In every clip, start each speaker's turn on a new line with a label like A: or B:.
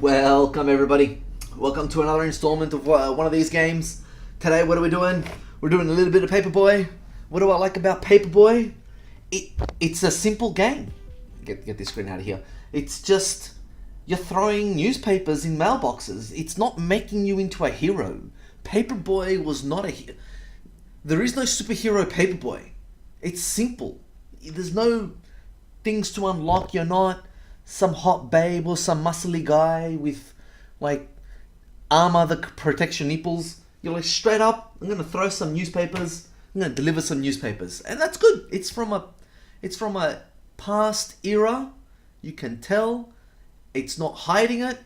A: Welcome everybody. Welcome to another installment of one of these games. Today what are we doing? We're doing a little bit of Paperboy. What do I like about Paperboy? It's a simple game. Get this screen out of here. It's just you're throwing newspapers in mailboxes. It's not making you into a hero. Paperboy was not a hero. There is no superhero Paperboy. It's simple. There's no things to unlock. You're not some hot babe or some muscly guy with like armor that protects your nipples. You're like straight up, I'm gonna throw some newspapers, I'm gonna deliver some newspapers. And that's good. It's from a past era. You can tell. It's not hiding it,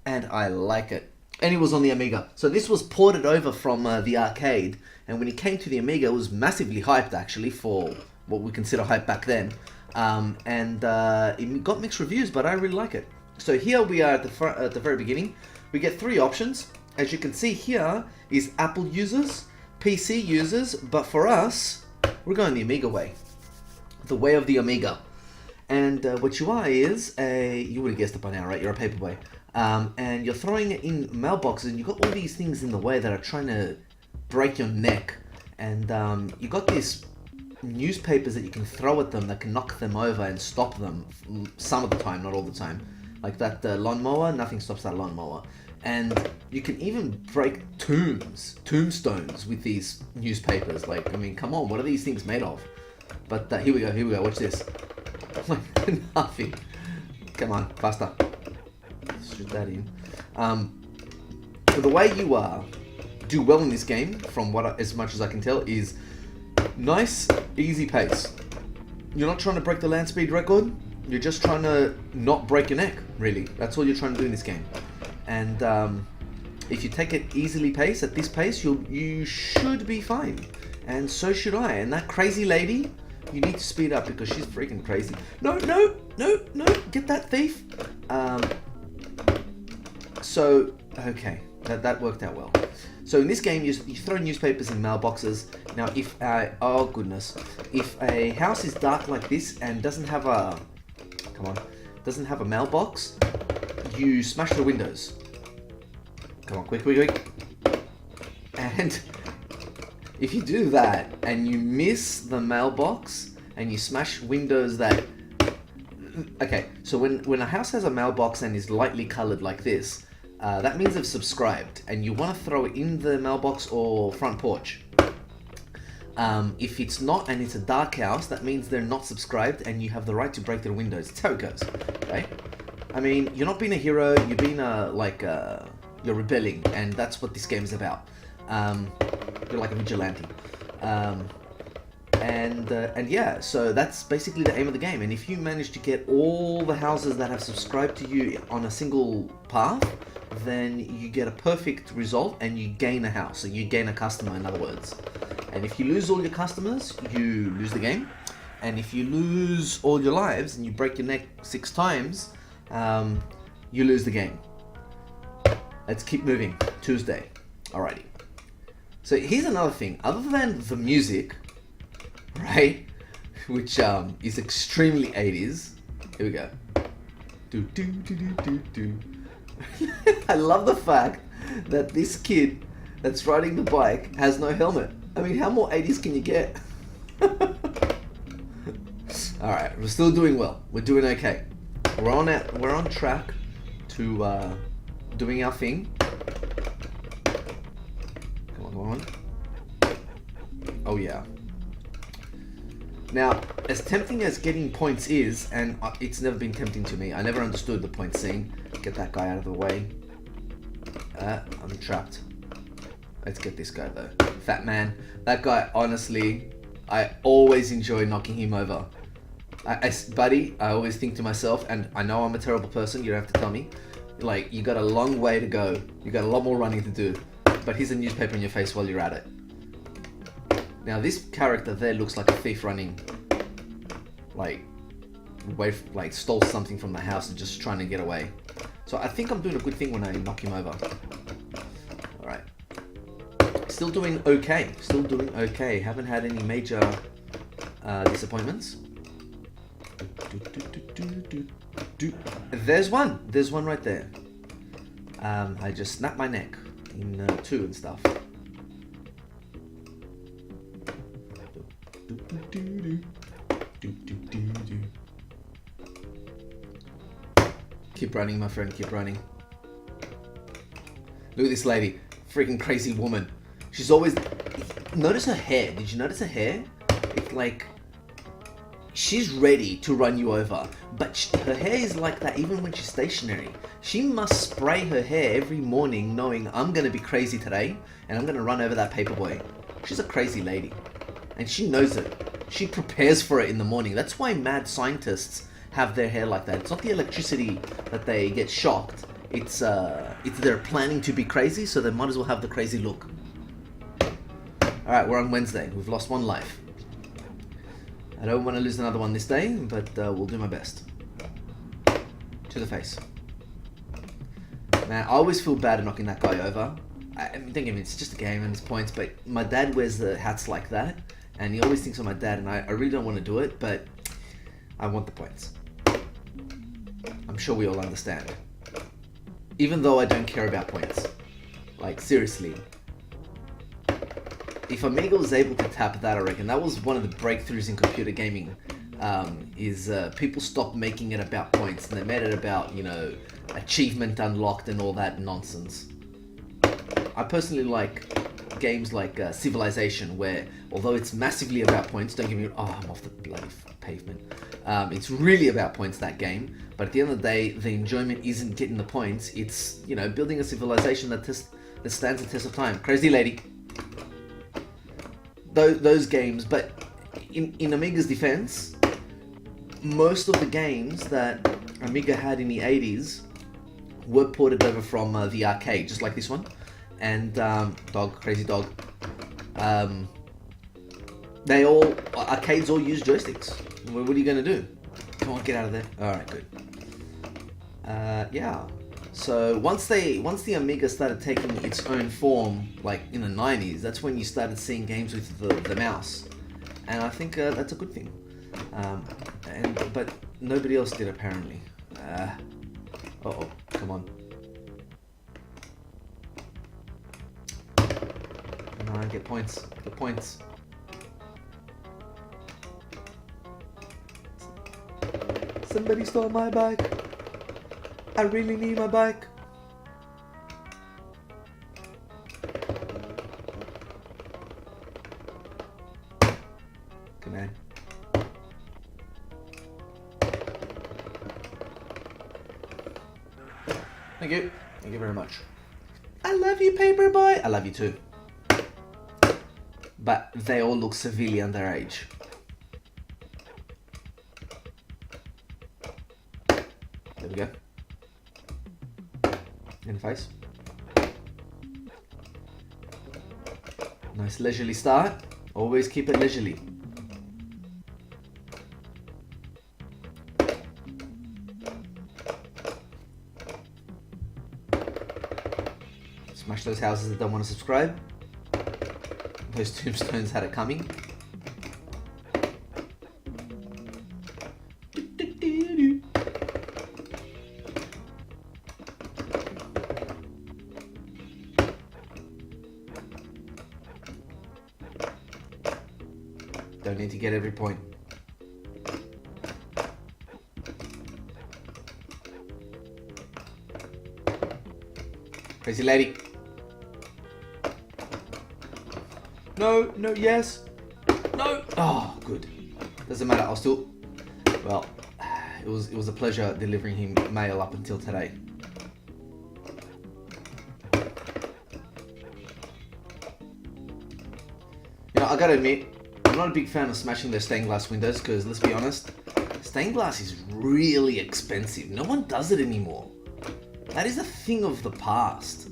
A: and I like it. And it was on the Amiga. So this was ported over from the arcade, and when it came to the Amiga, it was massively hyped actually for what we consider hype back then. It got mixed reviews, but I really like it. So here we are at the very beginning. We get three options. As you can see here is Apple users, PC users, but for us, we're going the Amiga way. The way of the Amiga. And what you are is you would have guessed it by now, right? You're a Paperboy. And you're throwing it in mailboxes, and you've got all these things in the way that are trying to break your neck. And you got these newspapers that you can throw at them that can knock them over and stop them some of the time, not all the time. Like that lawnmower, nothing stops that lawnmower. And you can even break tombstones with these newspapers. Like, I mean, come on, what are these things made of? But here we go, watch this. Nothing. Come on, faster. Shoot that in. So the way you do well in this game, from as much as I can tell, is nice, easy pace. You're not trying to break the land speed record. You're just trying to not break your neck, really. That's all you're trying to do in this game. And if you take it easily pace, at this pace, you should be fine. And so should I. And that crazy lady, you need to speed up because she's freaking crazy. No, get that thief. Okay, that worked out well. So in this game, you throw newspapers in mailboxes. Now, if a house is dark like this and doesn't have a mailbox, you smash the windows. Come on, quick. And if you do that and you miss the mailbox and you smash windows that... Okay, so when a house has a mailbox and is lightly colored like this, that means they've subscribed, and you want to throw it in the mailbox or front porch. If it's not, and it's a dark house, that means they're not subscribed, and you have the right to break their windows. That's how it goes, right? I mean, you're not being a hero, you're being you're rebelling, and that's what this game is about. You're like a vigilante. And yeah, so that's basically the aim of the game. And if you manage to get all the houses that have subscribed to you on a single path, then you get a perfect result and you gain a house, and you gain a customer, in other words. And if you lose all your customers, you lose the game. And if you lose all your lives and you break your neck 6 times, you lose the game. Let's keep moving. Tuesday. Alrighty. So here's another thing. Other than the music, right, which is extremely 80s. Here we go. Do. I love the fact that this kid that's riding the bike has no helmet. I mean, how more 80s can you get? Alright, we're still doing well. We're doing okay. We're on track to doing our thing. Come on. Oh yeah. Now, as tempting as getting points is, and it's never been tempting to me, I never understood the point scene. Get that guy out of the way. I'm trapped. Let's get this guy though. Fat man. That guy, honestly, I always enjoy knocking him over. Buddy, I always think to myself, and I know I'm a terrible person, you don't have to tell me, like, you got a long way to go. You got a lot more running to do. But here's a newspaper in your face while you're at it. Now this character there looks like a thief running, stole something from the house and just trying to get away. So I think I'm doing a good thing when I knock him over. Alright. Still doing okay. Haven't had any major disappointments. There's one right there. I just snapped my neck in 2 and stuff. Keep running, my friend, keep running. Look at this lady, freaking crazy woman. She's always... Notice her hair. Did you notice her hair? It's like... She's ready to run you over, but her hair is like that even when she's stationary. She must spray her hair every morning knowing I'm going to be crazy today and I'm going to run over that paperboy. She's a crazy lady and she knows it. She prepares for it in the morning. That's why mad scientists have their hair like that. It's not the electricity that they get shocked. It's they're planning to be crazy, so they might as well have the crazy look. Alright, we're on Wednesday. We've lost 1 life. I don't want to lose another one this day, but we'll do my best. To the face. Man, I always feel bad at knocking that guy over. I mean, don't get me, it's just a game and it's points, but my dad wears the hats like that, and he always thinks of my dad, and I really don't want to do it, but I want the points. I'm sure we all understand. Even though I don't care about points. Like, seriously. If Aimga was able to tap that, I reckon that was one of the breakthroughs in computer gaming. People stopped making it about points and they made it about, you know, achievement unlocked and all that nonsense. I personally like games like Civilization, where although it's massively about points, don't get me wrong, oh, I'm off the bloody pavement. It's really about points, that game, but at the end of the day, the enjoyment isn't getting the points. It's, you know, building a civilization that stands the test of time. Crazy lady. Those games, but in Amiga's defense, most of the games that Amiga had in the 80s were ported over from the arcade, just like this one. And crazy dog. Arcades all use joysticks. What are you gonna do? Come on, get out of there. All right, good. Yeah. So once the Amiga started taking its own form, like in the 90s, that's when you started seeing games with the mouse, and I think that's a good thing. But nobody else did apparently. Uh-oh, come on. Come on, get points. Get points. Somebody stole my bike. I really need my bike. Come on. Thank you. Thank you very much. I love you, Paperboy. I love you too. But they all look severely underage. There we go. In the face. Nice leisurely start. Always keep it leisurely. Smash those houses that don't want to subscribe. Those tombstones had it coming. Don't need to get every point. Crazy lady. No, no, yes. No. Oh, good. Doesn't matter. I'll still. Well, it was a pleasure delivering him mail up until today. You know, I gotta admit, I'm not a big fan of smashing those stained glass windows because, let's be honest, stained glass is really expensive. No one does it anymore. That is a thing of the past.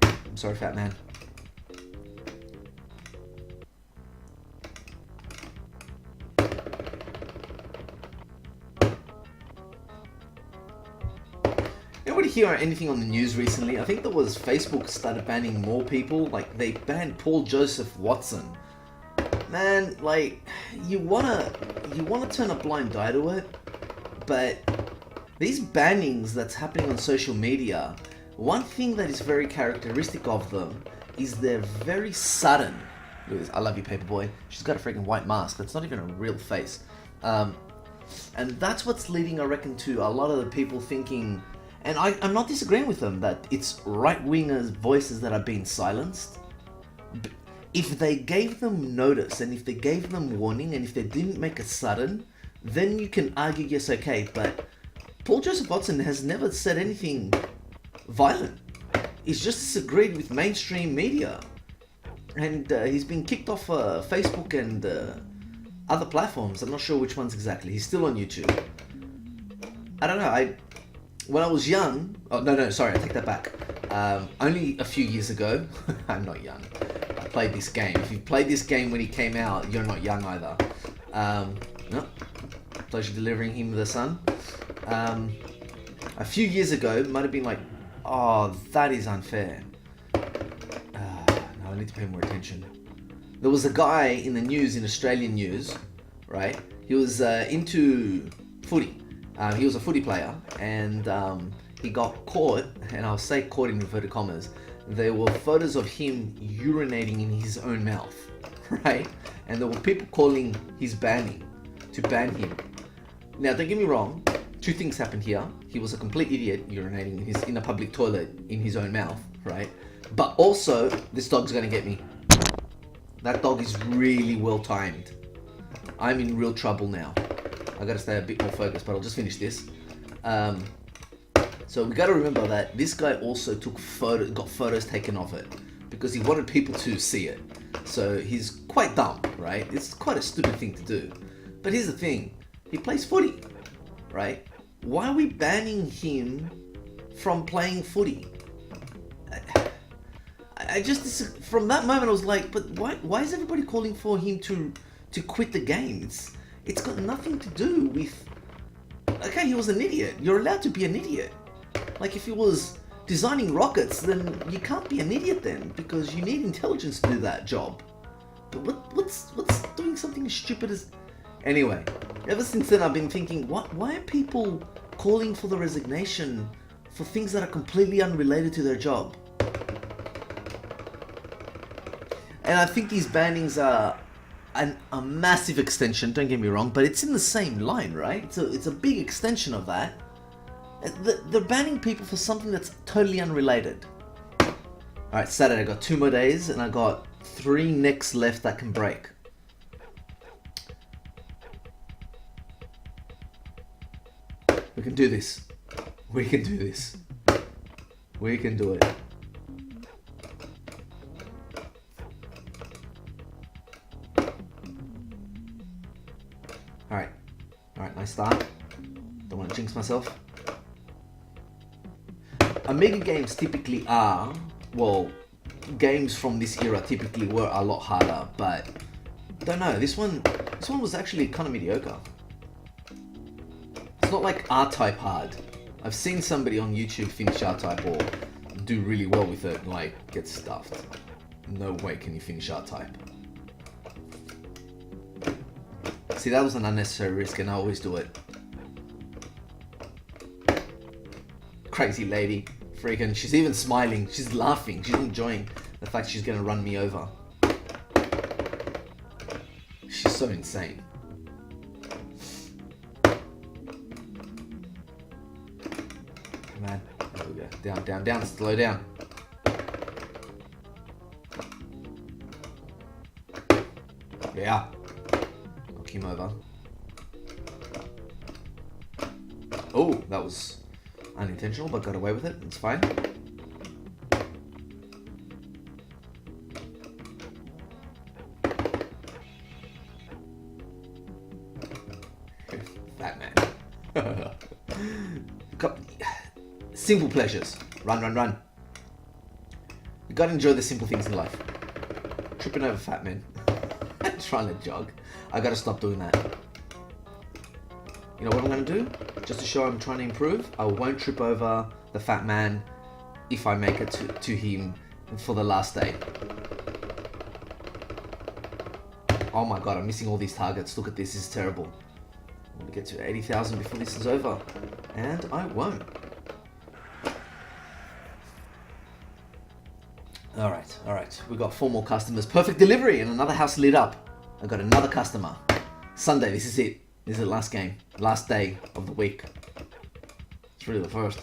A: I'm sorry, fat man. Anybody hear anything on the news recently? I think there was Facebook started banning more people. Like, they banned Paul Joseph Watson. Man, like, you wanna turn a blind eye to it, but these bannings that's happening on social media, one thing that is very characteristic of them is they're very sudden. Look at this, I love you, Paperboy. She's got a freaking white mask. That's not even a real face. And that's what's leading, I reckon, to a lot of the people thinking, and I'm not disagreeing with them, that it's right-wingers' voices that are being silenced. If they gave them notice, and if they gave them warning, and if they didn't make it sudden, then you can argue, yes, okay, but Paul Joseph Watson has never said anything violent. He's just disagreed with mainstream media. And he's been kicked off Facebook and other platforms. I'm not sure which ones exactly. He's still on YouTube. I don't know. When I was young... Oh, no, sorry, I take that back. Only a few years ago... I'm not young. I played this game. If you played this game when he came out, you're not young either. No. Pleasure delivering him the sun. A few years ago, it might have been like, oh, that is unfair. No, I need to pay more attention. There was a guy in the news, in Australian news, right? He was into footy. He was a footy player, and he got caught, and I'll say caught in inverted commas. There were photos of him urinating in his own mouth, right? And there were people calling his banning, to ban him. Now, don't get me wrong, two things happened here. He was a complete idiot urinating in a public toilet in his own mouth, right? But also, this dog's gonna get me. That dog is really well timed. I'm in real trouble now. I gotta stay a bit more focused, but I'll just finish this. So we gotta remember that this guy also got photos taken of it because he wanted people to see it. So he's quite dumb, right? It's quite a stupid thing to do. But here's the thing, he plays footy, right? Why are we banning him from playing footy? I just, from that moment I was like, but why is everybody calling for him to quit the game? It's got nothing to do with, okay, he was an idiot. You're allowed to be an idiot. Like, if he was designing rockets, then you can't be an idiot then, because you need intelligence to do that job. But what's doing something as stupid as... Anyway, ever since then I've been thinking, why are people calling for the resignation for things that are completely unrelated to their job? And I think these bannings are a massive extension, don't get me wrong, but it's in the same line, right? So it's a big extension of that. They're banning people for something that's totally unrelated. Alright, Saturday, I got 2 more days, and I got 3 necks left that can break. We can do this. We can do this. We can do it. Alright, nice start. Don't want to jinx myself. Amiga games typically are, well, games from this era typically were a lot harder, but I don't know, this one was actually kind of mediocre. It's not like R-Type hard. I've seen somebody on YouTube finish R-Type or do really well with it and like get stuffed. No way can you finish R-Type. See, that was an unnecessary risk and I always do it. Crazy lady. Freaking, she's even smiling. She's laughing. She's enjoying the fact she's gonna run me over. She's so insane. Come on. There we go. Down, down, down. Slow down. Yeah. Knock him over. Oh, that was unintentional, but got away with it. It's fine. Fat man. Simple pleasures. Run, run, run. You gotta enjoy the simple things in life. Tripping over fat men. Trying to jog. I gotta stop doing that. You know what I'm gonna do? Just to show I'm trying to improve, I won't trip over the fat man, if I make it to him for the last day. Oh my god, I'm missing all these targets. Look at this, this is terrible. I'm gonna get to 80,000 before this is over. And I won't. Alright. We got 4 more customers. Perfect delivery and another house lit up. I got another customer. Sunday, this is it. This is the last game. Last day of the week. It's really the first.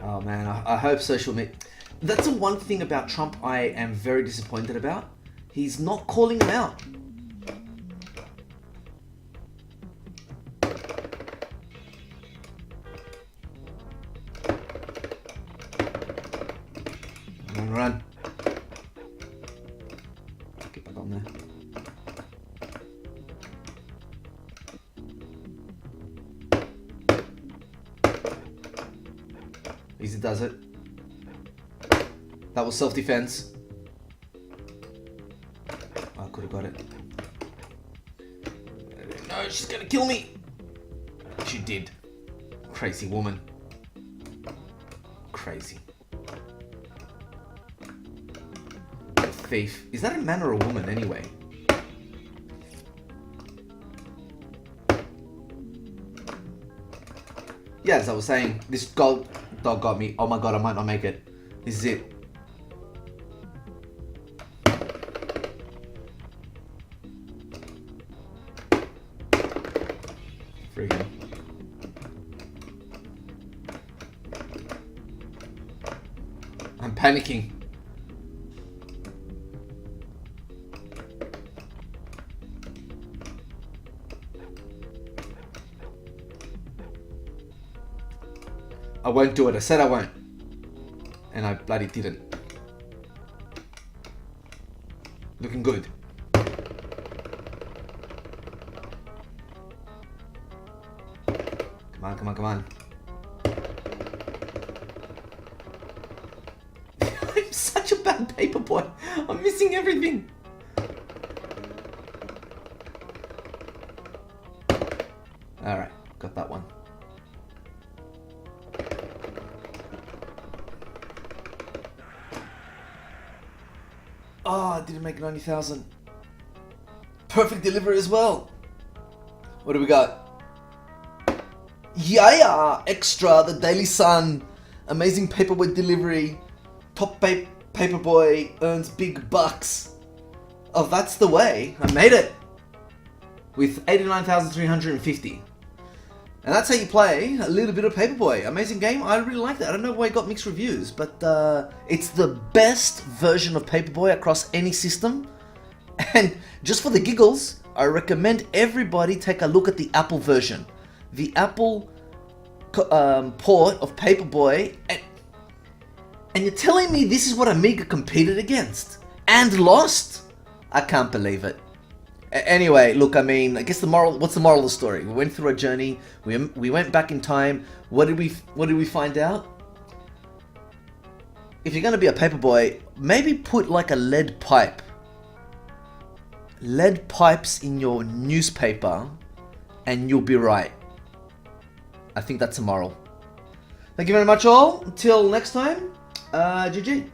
A: Oh man, I hope social media... That's the one thing about Trump I am very disappointed about. He's not calling him out. Run. Get back on there. Easy does it. That was self-defense. I could have got it. No, she's gonna kill me. She did. Crazy woman. Crazy. Thief. Is that a man or a woman anyway? Yeah, as I was saying, this gold dog got me. Oh my god, I might not make it. This is it. Freaking. I'm panicking. I won't do it. I said I won't. And I bloody didn't. Looking good. Come on, come on, come on. I'm such a bad paperboy. I'm missing everything. Alright, got that one. Oh, I didn't make 90,000. Perfect delivery as well. What do we got? Yeah, extra, the Daily Sun. Amazing paperboy delivery. Top paperboy earns big bucks. Oh, that's the way. I made it. With 89,350. And that's how you play a little bit of Paperboy. Amazing game. I really like that. I don't know why it got mixed reviews, but it's the best version of Paperboy across any system. And just for the giggles, I recommend everybody take a look at the Apple version. The Apple port of Paperboy. And you're telling me this is what Aimga competed against? And lost? I can't believe it. Anyway, look, I mean, I guess the moral. What's the moral of the story? We went through a journey. We went back in time. What did we find out? If you're gonna be a paperboy, maybe put like a lead pipes in your newspaper, and you'll be right. I think that's a moral. Thank you very much, all. Until next time, GG.